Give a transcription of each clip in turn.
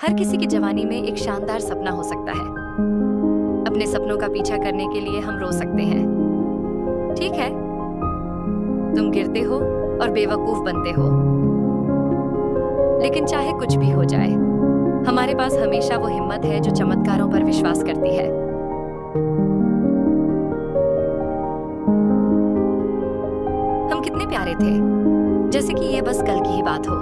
हर किसी की जवानी में एक शानदार सपना हो सकता है। अपने सपनों का पीछा करने के लिए हम रो सकते हैं, ठीक है? तुम गिरते हो और बेवकूफ बनते हो, लेकिन चाहे कुछ भी हो जाए, हमारे पास हमेशा वो हिम्मत है जो चमत्कारों पर विश्वास करती है। हम कितने प्यारे थे, जैसे कि ये बस कल की ही बात हो।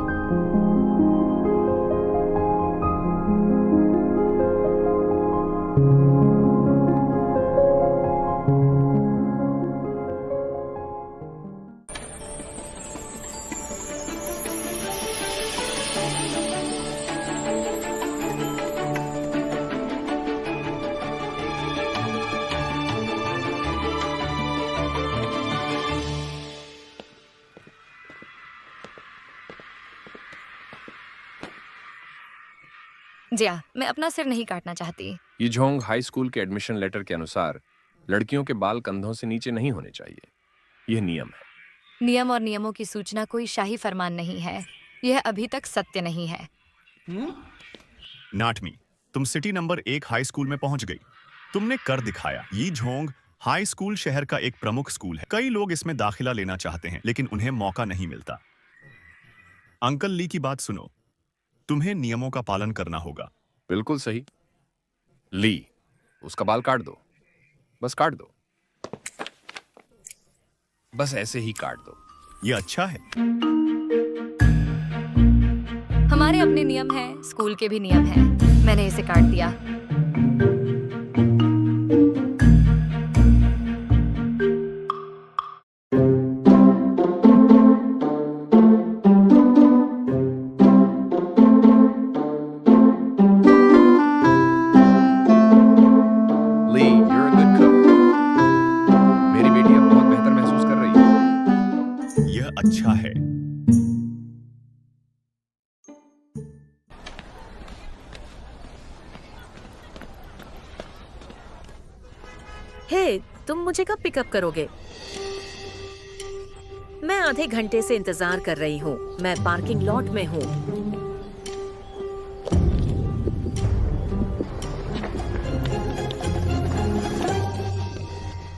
जिया, मैं अपना सिर नहीं काटना चाहती। यीजोंग हाई स्कूल के एडमिशन लेटर के अनुसार लड़कियों के बाल कंधों से नीचे नहीं होने चाहिए। यह नियम है। नियम और नियमों की सूचना कोई शाही फरमान नहीं है। यह अभी तक सत्य नहीं है। नाटमी, तुम सिटी नंबर 1 हाई स्कूल में पहुंच गई। तुमने कर दिखाया। यीजोंग हाई स्कूल शहर का एक प्रमुख स्कूल है। कई लोग इसमें दाखिला लेना चाहते हैं, लेकिन उन्हें मौका नहीं मिलता। अंकल ली की बात सुनो, तुम्हें नियमों का पालन करना होगा। बिल्कुल सही। ली, उसका बाल काट दो, बस काट दो, बस ऐसे ही काट दो। यह अच्छा है। हमारे अपने नियम हैं, स्कूल के भी नियम हैं। मैंने इसे काट दिया। ली, you're a good cook। मेरी बेटी अब बहुत बेहतर महसूस कर रही है। यह अच्छा है। हे, तुम मुझे कब पिकअप करोगे? मैं आधे घंटे से इंतजार कर रही हूँ। मैं पार्किंग लॉट में हूँ।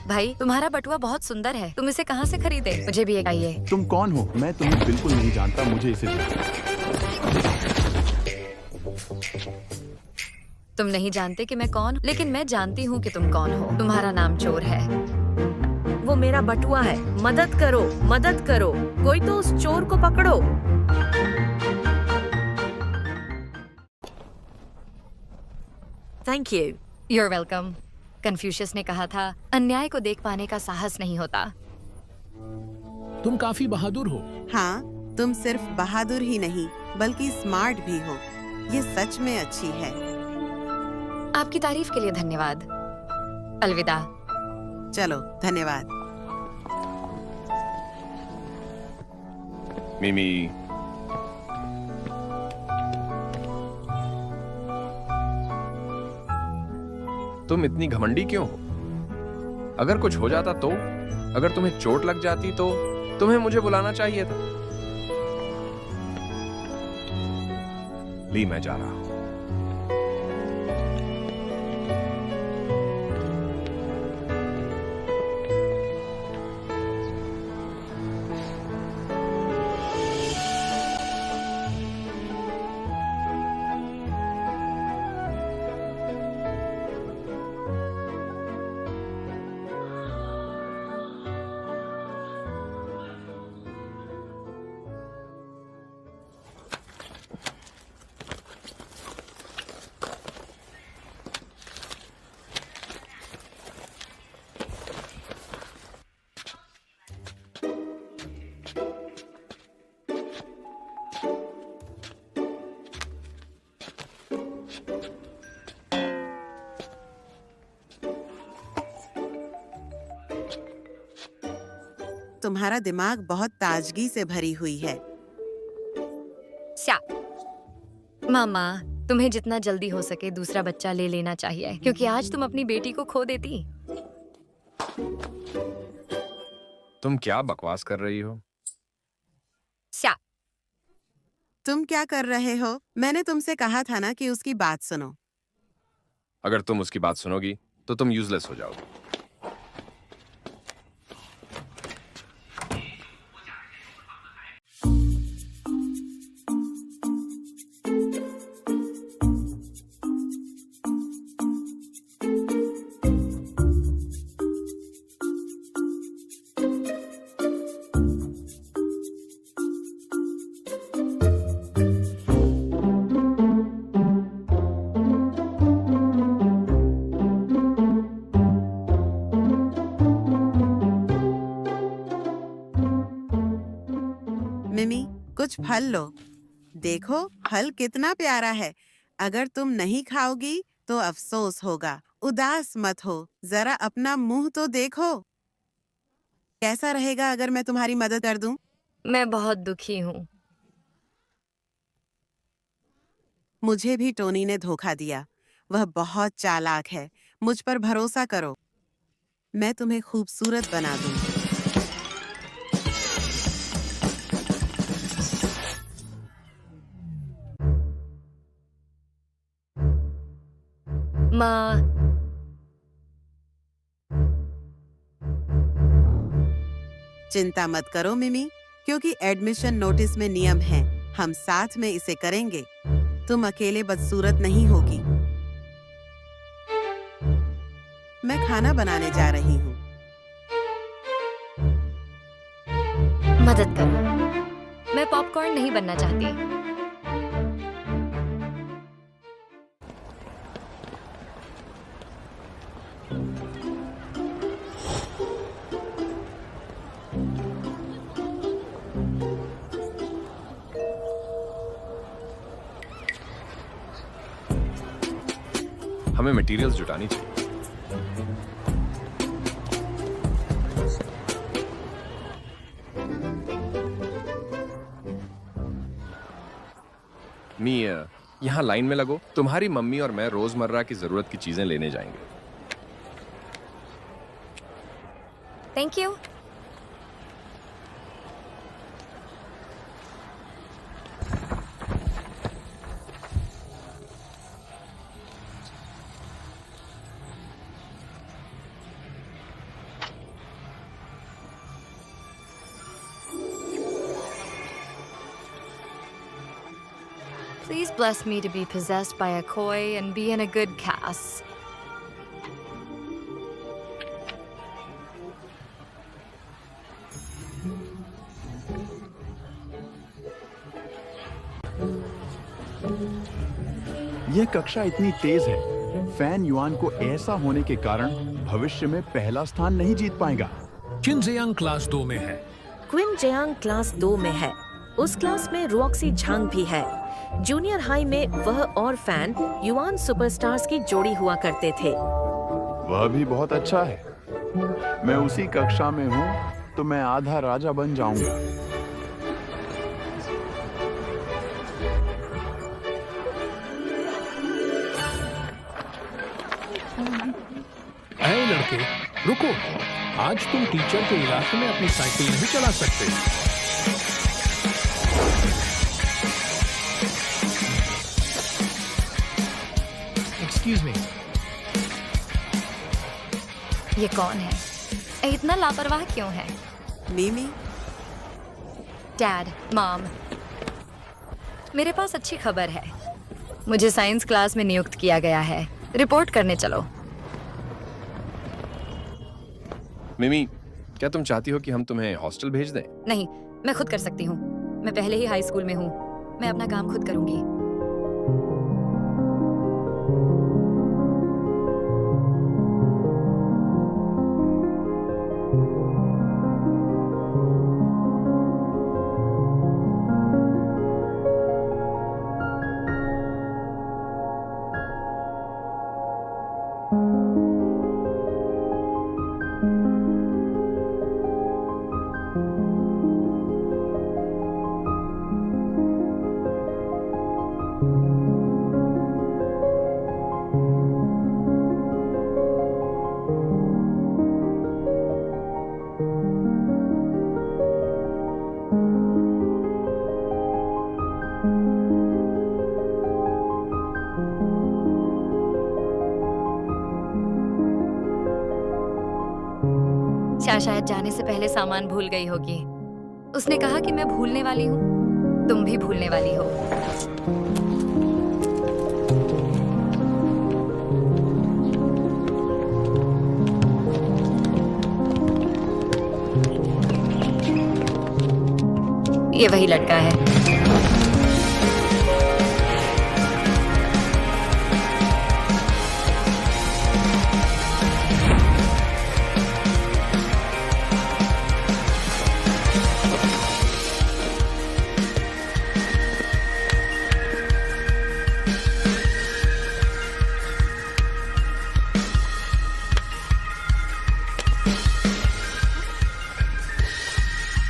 भाई, तुम्हारा बटुआ बहुत सुंदर है। तुम इसे कहाँ से खरीदे? मुझे भी एक चाहिए। तुम कौन हो? मैं तुम्हें बिल्कुल नहीं जानता। मुझे इसे दो। तुम नहीं जानते कि मैं कौन, लेकिन मैं जानती हूँ कि तुम कौन हो। तुम्हारा नाम चोर है। वो मेरा बटुआ है। मदद करो, मदद करो। कोई तो उस चोर को पकड़ो। Thank you. You're welcome। Confucius ने कहा था, अन्याय को देख पाने का साहस नहीं होता। तुम काफी बहादुर हो। हाँ, तुम सिर्फ बहादुर ही नहीं बल्कि स्मार्ट भी हो। ये सच में अच्छी है। आपकी तारीफ के लिए धन्यवाद। अलविदा। चलो, धन्यवाद। मिमी, तुम इतनी घमंडी क्यों हो? अगर कुछ हो जाता तो? अगर तुम्हें चोट लग जाती तो तुम्हें मुझे बुलाना चाहिए था। ली, मैं जा रहा हूं। तुम्हारा दिमाग बहुत ताजगी से भरी हुई है। स्या। मामा, तुम्हें जितना जल्दी हो सके दूसरा बच्चा ले लेना चाहिए, क्योंकि आज तुम अपनी बेटी को खो देती। तुम क्या बकवास कर रही हो? स्या। तुम क्या कर रहे हो? मैंने तुमसे कहा था ना कि उसकी बात सुनो। अगर तुम उसकी बात सुनोगी तो तुम यूजलेस हो जाओगी। मिमी, कुछ फल लो। देखो, फल कितना प्यारा है। अगर तुम नहीं खाओगी तो अफसोस होगा। उदास मत हो, जरा अपना मुंह तो देखो। कैसा रहेगा अगर मैं तुम्हारी मदद कर दूं? मैं बहुत दुखी हूँ। मुझे भी टोनी ने धोखा दिया। वह बहुत चालाक है। मुझ पर भरोसा करो। मैं तुम्हें खूबसूरत बना दूंगी। माँ, चिंता मत करो मिमी, क्योंकि एडमिशन नोटिस में नियम है। हम साथ में इसे करेंगे। तुम अकेले बदसूरत नहीं होगी। मैं खाना बनाने जा रही हूँ। मदद करो। मैं पॉपकॉर्न नहीं बनना चाहती। हमें मटेरियल्स जुटानी चाहिए। मी, यहाँ लाइन में लगो। तुम्हारी मम्मी और मैं रोजमर्रा की जरूरत की चीजें लेने जाएंगे। Thank you. Please bless me to be possessed by a koi and be in a good cast. यह कक्षा इतनी तेज है, फैन युआन को ऐसा होने के कारण भविष्य में पहला स्थान नहीं जीत पाएगा। चिनजियांग क्लास 2 में है। क्विन जेयांग क्लास 2 में है। उस क्लास में रॉक्सी झांग भी है। जूनियर हाई में वह और फैन युआन सुपरस्टार्स की जोड़ी हुआ करते थे। वह भी बहुत अच्छा है। मैं उसी कक्षा में हूँ तो मैं आधा राजा बन जाऊंगा। ऐ लड़के, रुको। आज तुम टीचर के इलाके में अपनी साइकिल नहीं चला सकते। Excuse me. ये कौन है? इतना लापरवाह क्यों है? मिमी, डैड, मॉम, मेरे पास अच्छी खबर है। मुझे साइंस क्लास में नियुक्त किया गया है। रिपोर्ट करने चलो। मिमी, क्या तुम चाहती हो कि हम तुम्हें हॉस्टल भेज दें? नहीं, मैं खुद कर सकती हूँ। मैं पहले ही हाई स्कूल में हूँ। मैं अपना काम खुद करूँगी। शायद जाने से पहले सामान भूल गई होगी। उसने कहा कि मैं भूलने वाली हूँ, तुम भी भूलने वाली हो। ये वही लड़का है।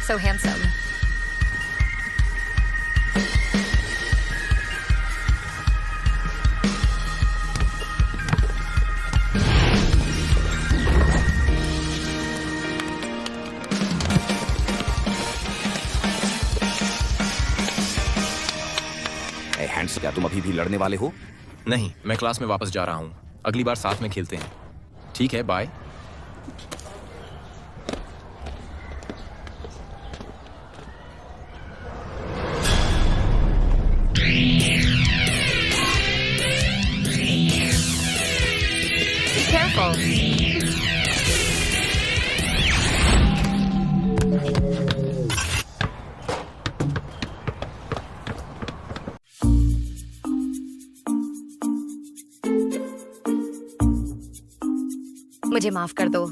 So handsome. हैंड्स, क्या तुम अभी भी लड़ने वाले हो? नहीं, मैं क्लास में वापस जा रहा हूँ। अगली बार साथ में खेलते हैं। ठीक है, बाय। Be careful. मुझे माफ कर दो।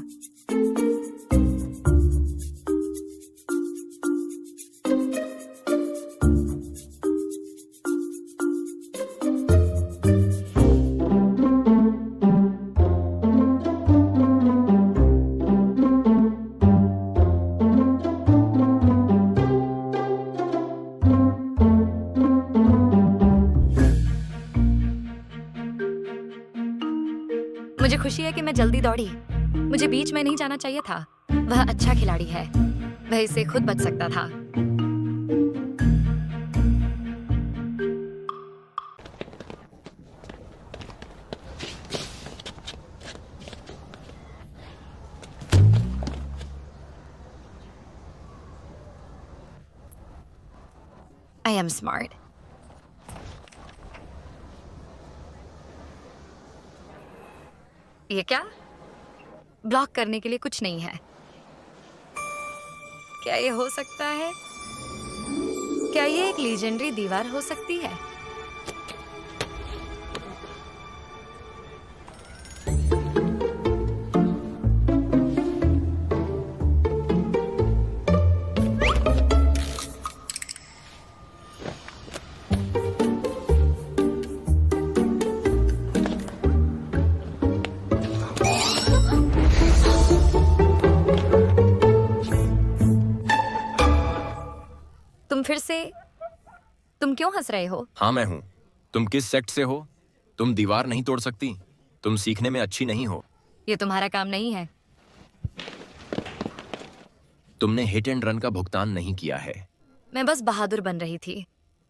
मुझे खुशी है कि मैं जल्दी दौड़ी। मुझे बीच में नहीं जाना चाहिए था। वह अच्छा खिलाड़ी है, वह इससे खुद बच सकता था। I am smart. ये क्या? ब्लॉक करने के लिए कुछ नहीं है। क्या ये हो सकता है? क्या ये एक लीजेंडरी दीवार हो सकती है? तुम क्यों हंस रहे हो? हाँ, मैं हूँ। तुम किस सेक्ट से हो? तुम दीवार नहीं तोड़ सकती। तुम सीखने में अच्छी नहीं हो। ये तुम्हारा काम नहीं है। तुमने हिट एंड रन का भुगतान नहीं किया है। मैं बस बहादुर बन रही थी।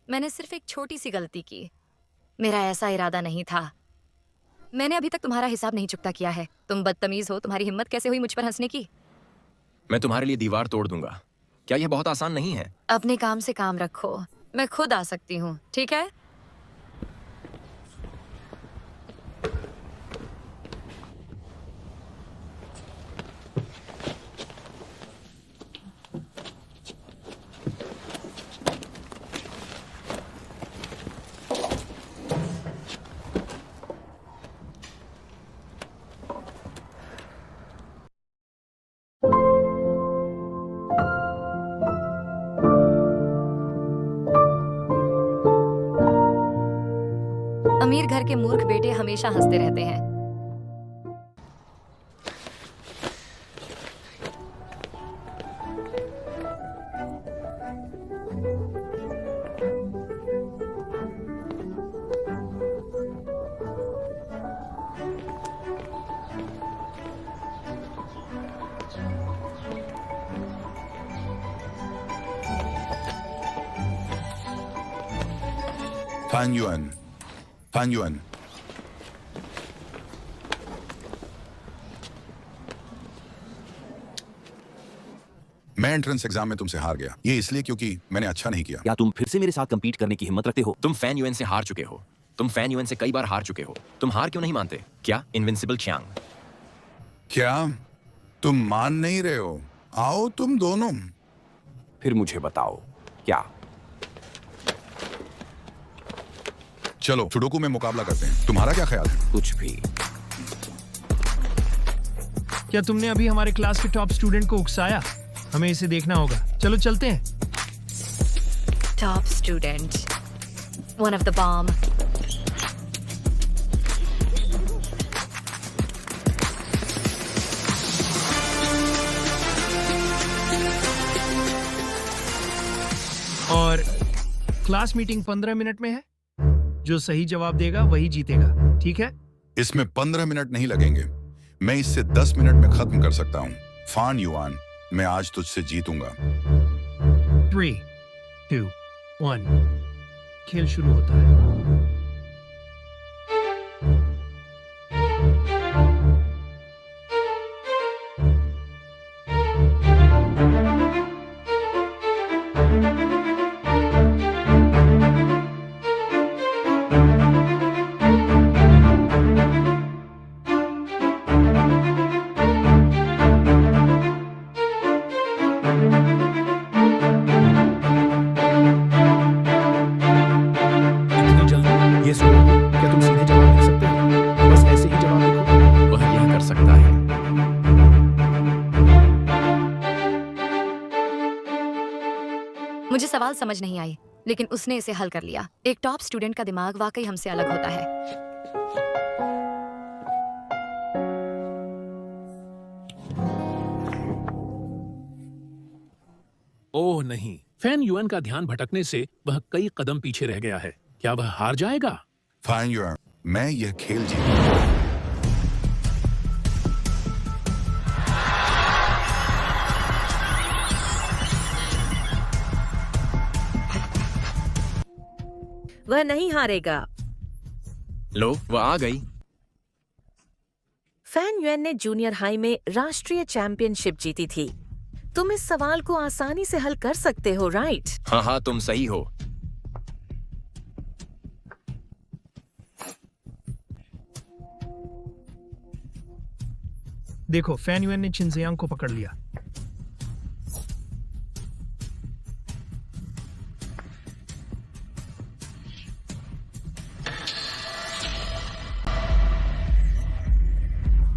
मैंने सिर्फ एक छोटी सी गलती की। मेरा ऐसा इरादा नहीं था। मैंने अभी तक तुम्हारा हिसाब नहीं चुकता किया है। तुम बदतमीज हो। तुम्हारी हिम्मत कैसे हुई मुझ पर हंसने की? मैं तुम्हारे लिए दीवार तोड़ दूंगा। क्या यह बहुत आसान नहीं है? अपने काम से काम रखो। मैं खुद आ सकती हूँ, ठीक है? अमीर घर के मूर्ख बेटे हमेशा हंसते रहते हैं। फान युआन, फान युआन। मैं एंट्रेंस एग्जाम में तुमसे हार गया, ये इसलिए क्योंकि मैंने अच्छा नहीं किया। क्या तुम फिर से मेरे साथ compete करने की हिम्मत रखते हो? तुम फैन यूएन से हार चुके हो। तुम फैन यूएन से कई बार हार चुके हो। तुम हार क्यों नहीं मानते? क्या इनविंसिबल च्यांग? क्या तुम मान नहीं रहे हो? आओ तुम दोनों। फिर मुझे बताओ, क्या? चलो सुडोकू में मुकाबला करते हैं। तुम्हारा क्या ख्याल है? कुछ भी। क्या तुमने अभी हमारे क्लास के टॉप स्टूडेंट को उकसाया? हमें इसे देखना होगा। चलो चलते हैं। Top student. One of the bomb. और क्लास मीटिंग 15 मिनट में है। जो सही जवाब देगा वही जीतेगा, ठीक है? इसमें 15 मिनट नहीं लगेंगे। मैं इससे 10 मिनट में खत्म कर सकता हूँ। फान युआन, मैं आज तुझसे जीतूंगा। 3, 2, 1 खेल शुरू होता है। इतनी जल्दी? ये सुनो, क्या तुम सीधे जवाब लिख सकते हो? बस ऐसे ही जवाब लिखो। वह यह कर सकता है। मुझे सवाल समझ नहीं आई, लेकिन उसने इसे हल कर लिया। एक टॉप स्टूडेंट का दिमाग वाकई हमसे अलग होता है। ओह नहीं, फैन यूएन का ध्यान भटकने से वह कई कदम पीछे रह गया है। क्या वह हार जाएगा? फान युआन, मैं यह खेल जीतूंगा। वह नहीं हारेगा। लो, वह आ गई। फैन युएन ने जूनियर हाई में राष्ट्रीय चैंपियनशिप जीती थी। तुम इस सवाल को आसानी से हल कर सकते हो, राइट? हाँ हाँ, तुम सही हो। देखो, फैन युएन ने चिनजियांग को पकड़ लिया।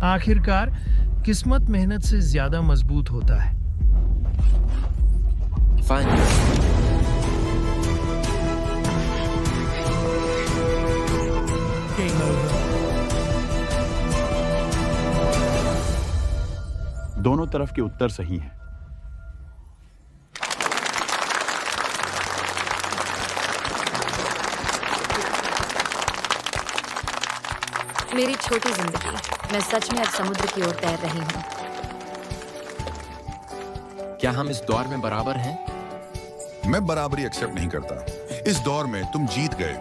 आखिरकार किस्मत मेहनत से ज्यादा मजबूत होता है। फाइन। दोनों तरफ के उत्तर सही हैं। मेरी छोटी जिंदगी, मैं सच में अब समुद्र की ओर तैर रही हूँ। क्या हम इस दौर में बराबर हैं? मैं बराबरी एक्सेप्ट नहीं करता। इस दौर में तुम जीत गए।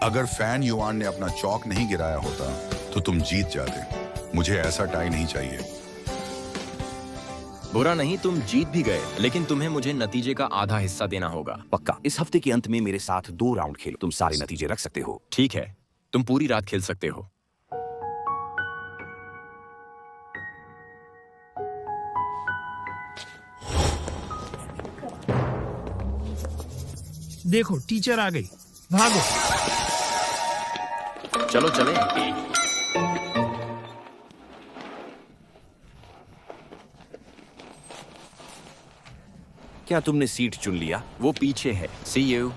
अगर फैन युआन ने अपना चौक नहीं गिराया होता तो तुम जीत जाते। मुझे ऐसा टाई नहीं चाहिए। बुरा नहीं, तुम जीत भी गए, लेकिन तुम्हें मुझे नतीजे का आधा हिस्सा देना होगा। पक्का। इस हफ्ते के अंत में मेरे साथ 2 राउंड खेलो। तुम सारे नतीजे रख सकते हो। ठीक है, तुम पूरी रात खेल सकते हो। देखो, टीचर आ गई। भागो। चलो चलें। क्या तुमने सीट चुन लिया? वो पीछे है। सी यू।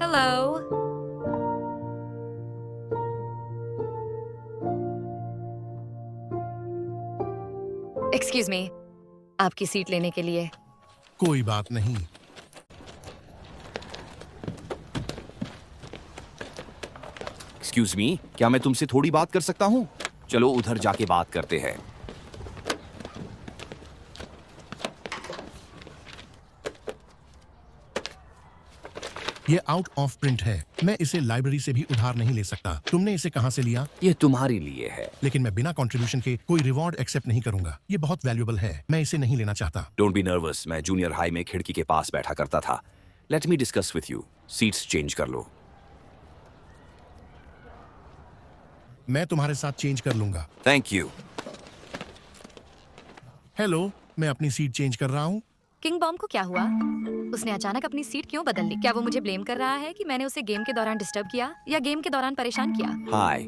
हेलो। एक्सक्यूज मी, आपकी सीट लेने के लिए। कोई बात नहीं। एक्सक्यूज मी, क्या मैं तुमसे थोड़ी बात कर सकता हूँ? चलो उधर जाके बात करते हैं। ये आउट ऑफ प्रिंट है। मैं इसे लाइब्रेरी से भी उधार नहीं ले सकता। तुमने इसे कहाँ से लिया? ये तुम्हारे लिए है। लेकिन मैं बिना कंट्रीब्यूशन के कोई रिवॉर्ड एक्सेप्ट नहीं करूंगा। ये बहुत वैल्यूएबल है। मैं इसे नहीं लेना चाहता। Don't be nervous. मैं जूनियर हाई में खिड़की के पास बैठा करता था। Let me discuss with you. Seats change कर लो। मैं तुम्हारे साथ चेंज कर लूंगा। Thank you. हेलो, मैं अपनी सीट चेंज कर रहा हूँ। किंग बॉम्ब को क्या हुआ? उसने अचानक अपनी सीट क्यों बदल ली? क्या वो मुझे ब्लेम कर रहा है कि मैंने उसे गेम के दौरान डिस्टर्ब किया या गेम के दौरान परेशान किया? हाय,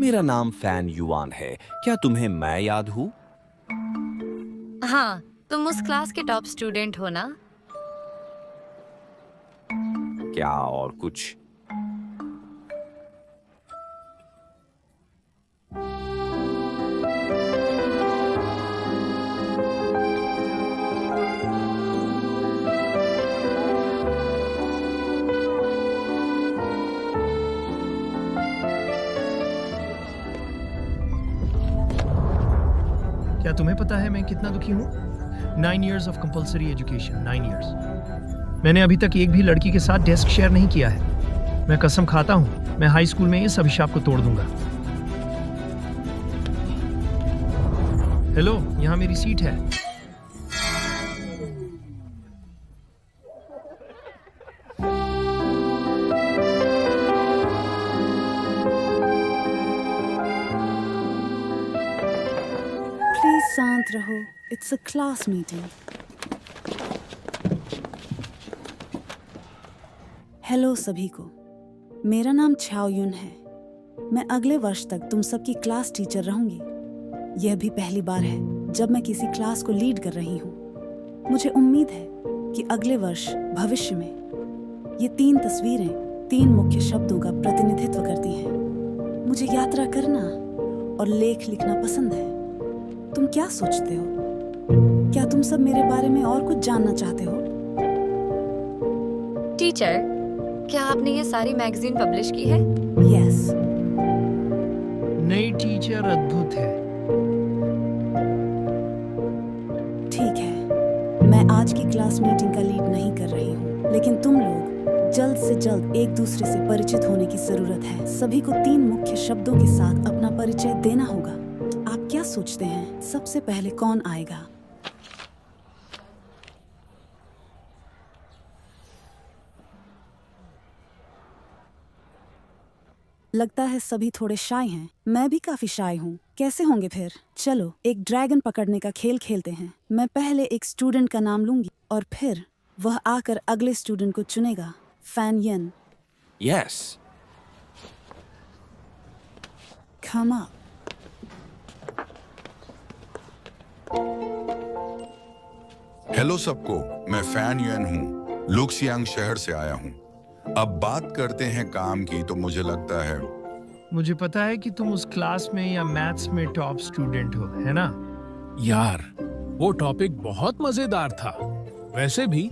मेरा नाम फैन युआन है। क्या तुम्हें मैं याद हूँ? हाँ, तुम उस क्लास के टॉप स्टूडेंट हो ना? क्या और कुछ? क्या तुम्हें पता है मैं कितना दुखी हूँ? 9 years of compulsory education, 9 years। मैंने अभी तक एक भी लड़की के साथ डेस्क शेयर नहीं किया है। मैं कसम खाता हूँ, मैं हाई स्कूल में इस अभिशाप को तोड़ दूंगा। हेलो, यहाँ मेरी सीट है। शांत रहो, it's a class meeting. Hello सभी को, मेरा नाम छाओ युन है। मैं अगले वर्ष तक तुम सबकी क्लास टीचर रहूंगी। यह भी पहली बार है जब मैं किसी क्लास को लीड कर रही हूँ। मुझे उम्मीद है कि अगले वर्ष भविष्य में ये 3 तस्वीरें 3 मुख्य शब्दों का प्रतिनिधित्व करती हैं। मुझे यात्रा करना और लेख लिखना पसंद है। तुम क्या सोचते हो? क्या तुम सब मेरे बारे में और कुछ जानना चाहते हो? टीचर, क्या आपने ये सारी मैगजीन पब्लिश की है? यस। नई टीचर अद्भुत है। ठीक है, मैं आज की क्लास मीटिंग का लीड नहीं कर रही हूँ, लेकिन तुम लोग जल्द से जल्द एक दूसरे से परिचित होने की जरूरत है। सभी को 3 मुख्य शब्दों के साथ अपना परिचय देना होगा। आप क्या सोचते हैं, सबसे पहले कौन आएगा? लगता है सभी थोड़े शाय हैं। मैं भी काफी शाय हूँ। कैसे होंगे फिर? चलो एक ड्रैगन पकड़ने का खेल खेलते हैं। मैं पहले एक स्टूडेंट का नाम लूंगी और फिर वह आकर अगले स्टूडेंट को चुनेगा। फैन यन। यस। Come up. हेलो सबको, मैं फैन युएन हूँ। लुक्सियांग शहर से आया हूँ। अब बात करते हैं काम की। तो मुझे लगता है मुझे पता है कि तुम उस क्लास में या मैथ्स में टॉप स्टूडेंट हो, है ना? यार, वो टॉपिक बहुत मजेदार था। वैसे भी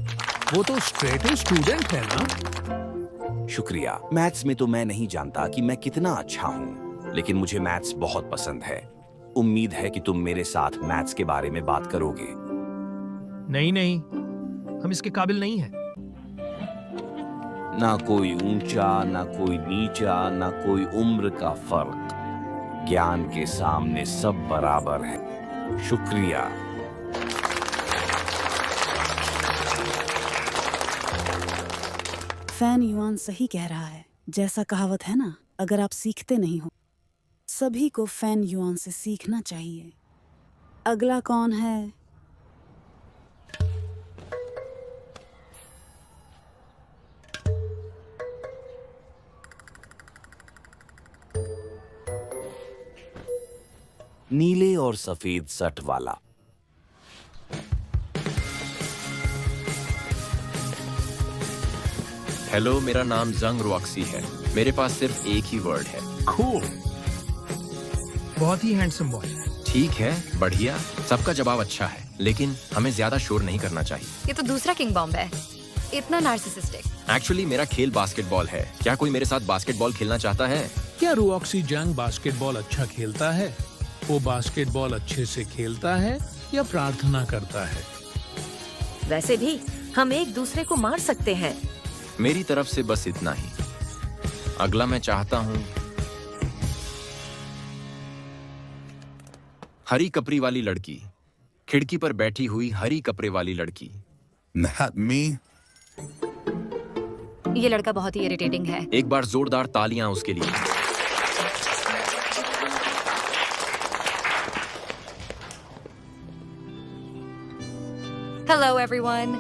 वो तो स्ट्रेट स्टूडेंट है ना? शुक्रिया। मैथ्स में तो मैं नहीं जानता कि मैं कितना अच्छा हूँ, लेकिन मुझे मैथ्स बहुत पसंद है। उम्मीद है कि तुम मेरे साथ मैथ्स के बारे में बात करोगे। नहीं, हम इसके काबिल नहीं हैं। ना कोई ऊंचा, ना कोई नीचा, ना कोई उम्र का फर्क। ज्ञान के सामने सब बराबर है। शुक्रिया। फैन युआन सही कह रहा है। जैसा कहावत है ना, अगर आप सीखते नहीं हो, सभी को फैन युआन से सीखना चाहिए। अगला कौन है? नीले और सफेद सट वाला। हेलो, मेरा नाम जंग रॉक्सी है। मेरे पास सिर्फ एक ही वर्ड है। Cool. बहुत ही हैंडसम बॉय। ठीक है, बढ़िया। सबका जवाब अच्छा है, लेकिन हमें ज्यादा शोर नहीं करना चाहिए। ये तो दूसरा किंग बॉम्ब है। इतना नार्सिसिस्टिक। एक्चुअली मेरा खेल बास्केटबॉल है। क्या कोई मेरे साथ बास्केटबॉल खेलना चाहता है? क्या रुऑक्सी जंग बास्केटबॉल अच्छा खेलता है? वो बास्केटबॉल अच्छे से खेलता है या प्रार्थना करता है? वैसे भी हम एक दूसरे को मार सकते हैं। मेरी तरफ से बस इतना ही। अगला मैं चाहता हूँ हरी कपड़ी वाली लड़की, खिड़की पर बैठी हुई हरी कपड़े वाली लड़की। Not me. ये लड़का बहुत ही इरिटेटिंग है। एक बार जोरदार तालियां उसके लिए। हेलो एवरीवन,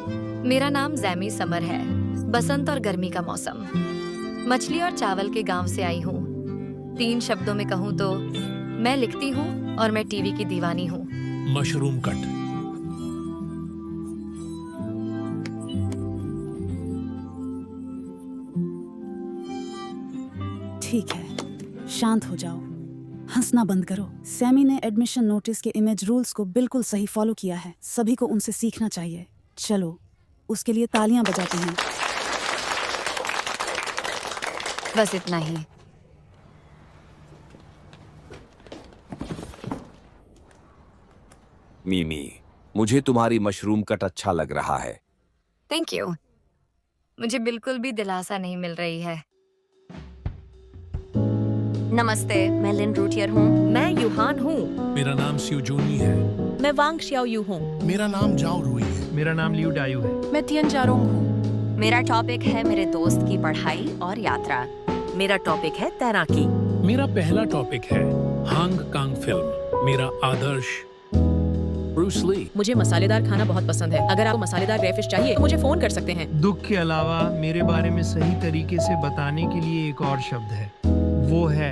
मेरा नाम जैमी समर है। बसंत और गर्मी का मौसम। मछली और चावल के गांव से आई हूँ। 3 शब्दों में कहूँ तो मैं लिखती हूँ और मैं टीवी की दीवानी हूँ। Mushroom cut. ठीक है, शांत हो जाओ, हंसना बंद करो। सैमी ने एडमिशन नोटिस के इमेज रूल्स को बिल्कुल सही फॉलो किया है। सभी को उनसे सीखना चाहिए। चलो, उसके लिए तालियां बजाते हैं। बस इतना ही। मीमी, मुझे तुम्हारी मशरूम कट अच्छा लग रहा है। Thank you. मुझे बिल्कुल भी दिलासा नहीं मिल रही है। नमस्ते, मैं लिन रूटियर हूँ। मैं यूहान हूँ। मेरा नाम स्यूजूनी है। मैं वांग शियाओयू हूँ। मेरा नाम जाओ रुई है। मेरा नाम लियू डायू है। मैं तियन जारोंग हूँ। मेरा टॉपिक है मेरे दोस्त की पढ़ाई और यात्रा। मेरा टॉपिक है तैराकी। मेरा पहला टॉपिक है हांग कांग फिल्म। मेरा आदर्श ब्रूस ली। मुझे मसालेदार खाना बहुत पसंद है। अगर आपको मसालेदार ग्रे फिश चाहिए तो मुझे फोन कर सकते हैं। दुख के अलावा मेरे बारे में सही तरीके से बताने के लिए एक और शब्द है, वो है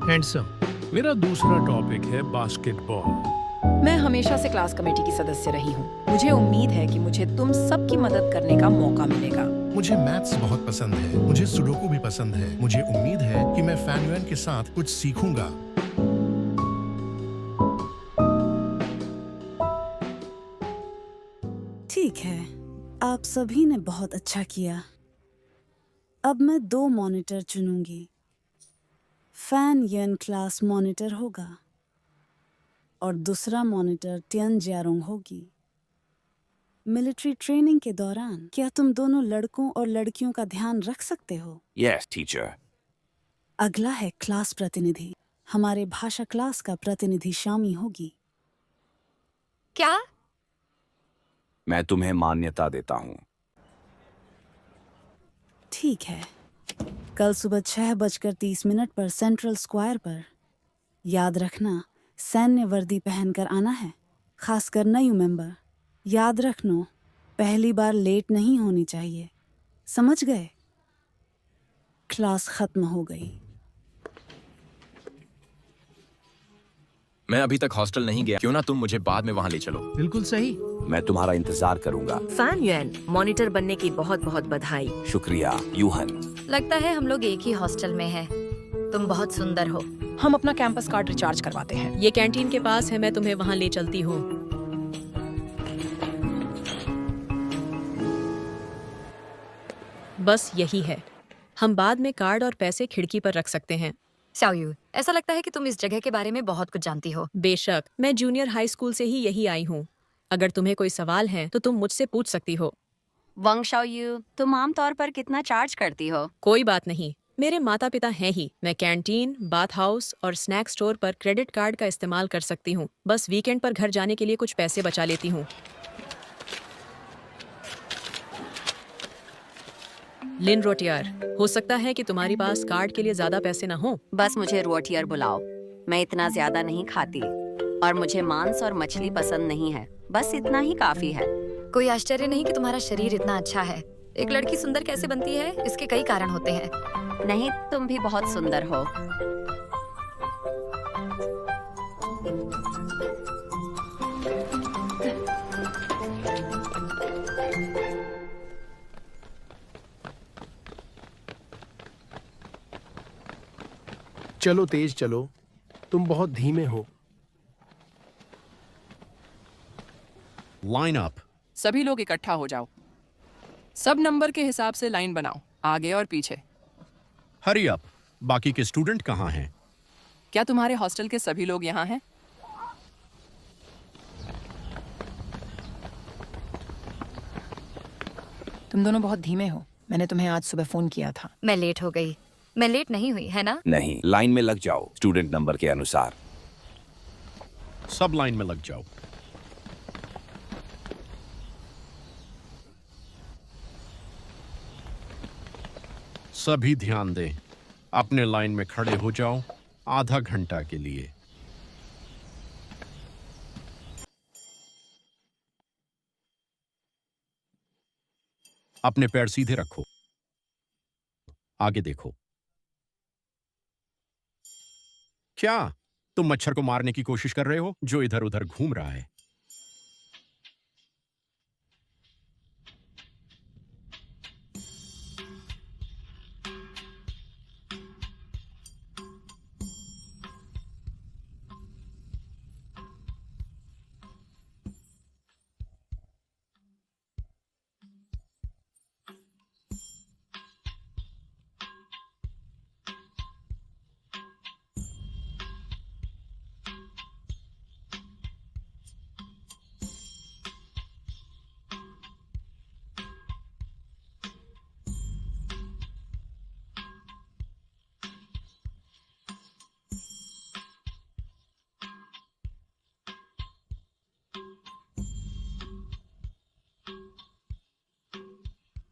हैंडसम। मेरा दूसरा टॉपिक है बास्केटबॉल। मैं हमेशा से क्लास कमेटी की सदस्य रही हूँ। मुझे उम्मीद है कि मुझे तुम सबकी मदद करने का मौका मिलेगा। मुझे मैथ्स बहुत पसंद है। मुझे सुडोकू भी पसंद है। मुझे उम्मीद है कि मैं फैन युएन के साथ कुछ सीखूंगा। ठीक है, आप सभी ने बहुत अच्छा किया। अब मैं 2 मॉनिटर चुनूंगी। फैन यन क्लास मॉनिटर होगा और दूसरा मॉनिटर तियन जियारोंग होगी। मिलिट्री ट्रेनिंग के दौरान क्या तुम दोनों लड़कों और लड़कियों का ध्यान रख सकते हो? Yes teacher. अगला है क्लास प्रतिनिधि। हमारे भाषा क्लास का प्रतिनिधि शामी होगी। क्या? मैं तुम्हें मान्यता देता हूँ। ठीक है, कल सुबह 6:30 पर सेंट्रल स्क्वायर पर। याद रखना, सैन्य वर्दी पहनकर आना है, खासकर नए मेंबर। याद रखना, पहली बार लेट नहीं होनी चाहिए। समझ गए? क्लास खत्म हो गई। मैं अभी तक हॉस्टल नहीं गया। क्यों ना तुम मुझे बाद में वहाँ ले चलो? बिल्कुल सही। मैं तुम्हारा इंतजार करूंगा। फैन युएन, मॉनिटर बनने की बहुत बहुत बधाई। शुक्रिया यूहन। लगता है हम लोग एक ही हॉस्टल में हैं। तुम बहुत सुंदर हो। हम अपना कैंपस कार्ड रिचार्ज करवाते हैं। ये कैंटीन के पास है, मैं तुम्हें वहाँ ले चलती हूँ। बस यही है। हम बाद में कार्ड और पैसे खिड़की पर रख सकते हैं। शाओयू, ऐसा लगता है कि तुम इस जगह के बारे में बहुत कुछ जानती हो। बेशक, मैं जूनियर हाई स्कूल से ही यही आई हूँ। अगर तुम्हें कोई सवाल है तो तुम मुझसे पूछ सकती हो। वांग शाओयू, तुम आमतौर पर कितना चार्ज करती हो? कोई बात नहीं, मेरे माता पिता हैं ही। मैं कैंटीन, बाथ हाउस और स्नैक स्टोर पर क्रेडिट कार्ड का इस्तेमाल कर सकती हूँ। बस वीकेंड पर घर जाने के लिए कुछ पैसे बचा लेती हूँ। लिन रोटियर, हो सकता है कि तुम्हारे पास कार्ड के लिए ज्यादा पैसे न हो। बस मुझे रोटियर बुलाओ। मैं इतना ज्यादा नहीं खाती और मुझे मांस और मछली पसंद नहीं है। बस इतना ही काफी है। कोई आश्चर्य नहीं कि तुम्हारा शरीर इतना अच्छा है। एक लड़की सुंदर कैसे बनती है, इसके कई कारण होते हैं। नहीं, तुम भी बहुत सुंदर हो। चलो तेज चलो, तुम बहुत धीमे हो। Line up. सभी लोग इकट्ठा हो जाओ। सब नंबर के हिसाब से लाइन बनाओ, आगे और पीछे। हरी अप, बाकी के स्टूडेंट कहाँ हैं? क्या तुम्हारे हॉस्टल के सभी लोग यहाँ हैं? तुम दोनों बहुत धीमे हो। मैंने तुम्हें आज सुबह फोन किया था। मैं लेट हो गई। मैं लेट नहीं हुई, है ना? नहीं, लाइन में लग जाओ स्टूडेंट नंबर के अनुसार। सब लाइन में लग जाओ। सभी ध्यान दें, अपने लाइन में खड़े हो जाओ आधा घंटा के लिए। अपने पैर सीधे रखो, आगे देखो। क्या तुम मच्छर को मारने की कोशिश कर रहे हो जो इधर उधर घूम रहा है?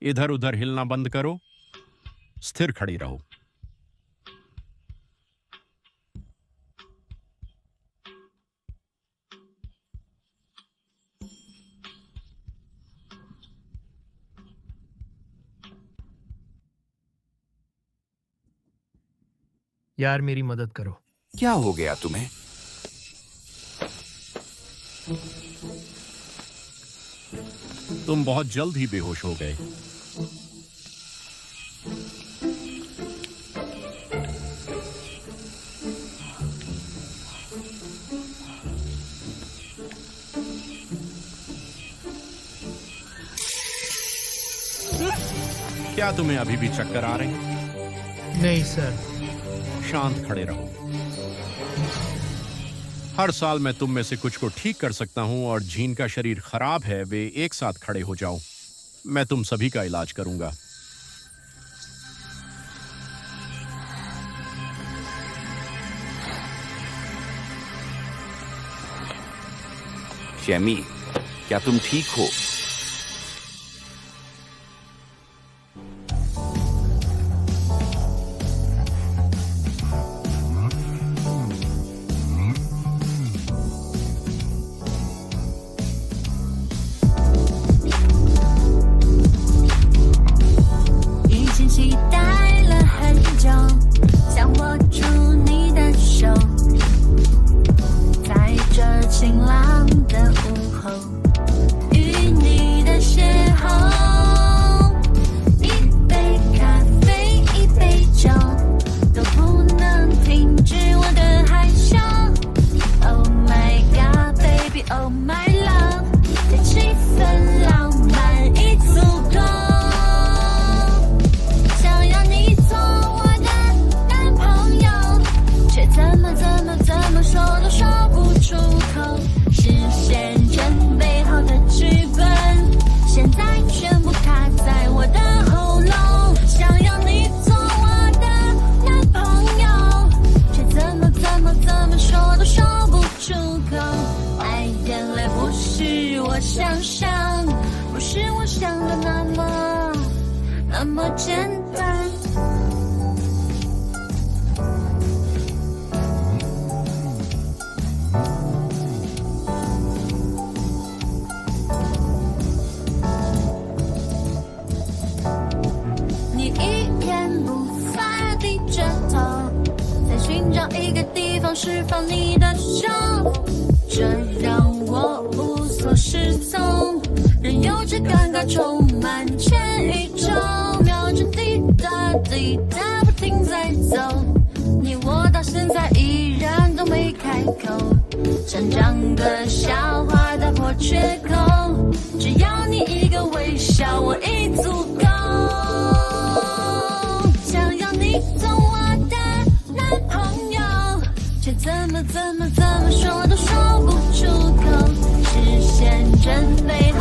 इधर उधर हिलना बंद करो, स्थिर खड़ी रहो। यार मेरी मदद करो। क्या हो गया तुम्हें? तुम बहुत जल्द ही बेहोश हो गए। क्या तुम्हें अभी भी चक्कर आ रहे हैं? नहीं सर। शांत खड़े रहो। हर साल मैं तुम में से कुछ को ठीक कर सकता हूं और जिनका शरीर खराब है वे एक साथ खड़े हो जाओ। मैं तुम सभी का इलाज करूंगा। शैमी, क्या तुम ठीक हो?成长的笑话打破缺口，只要你一个微笑我已足够，想要你做我的男朋友，却怎么说都说不出口，视线真美。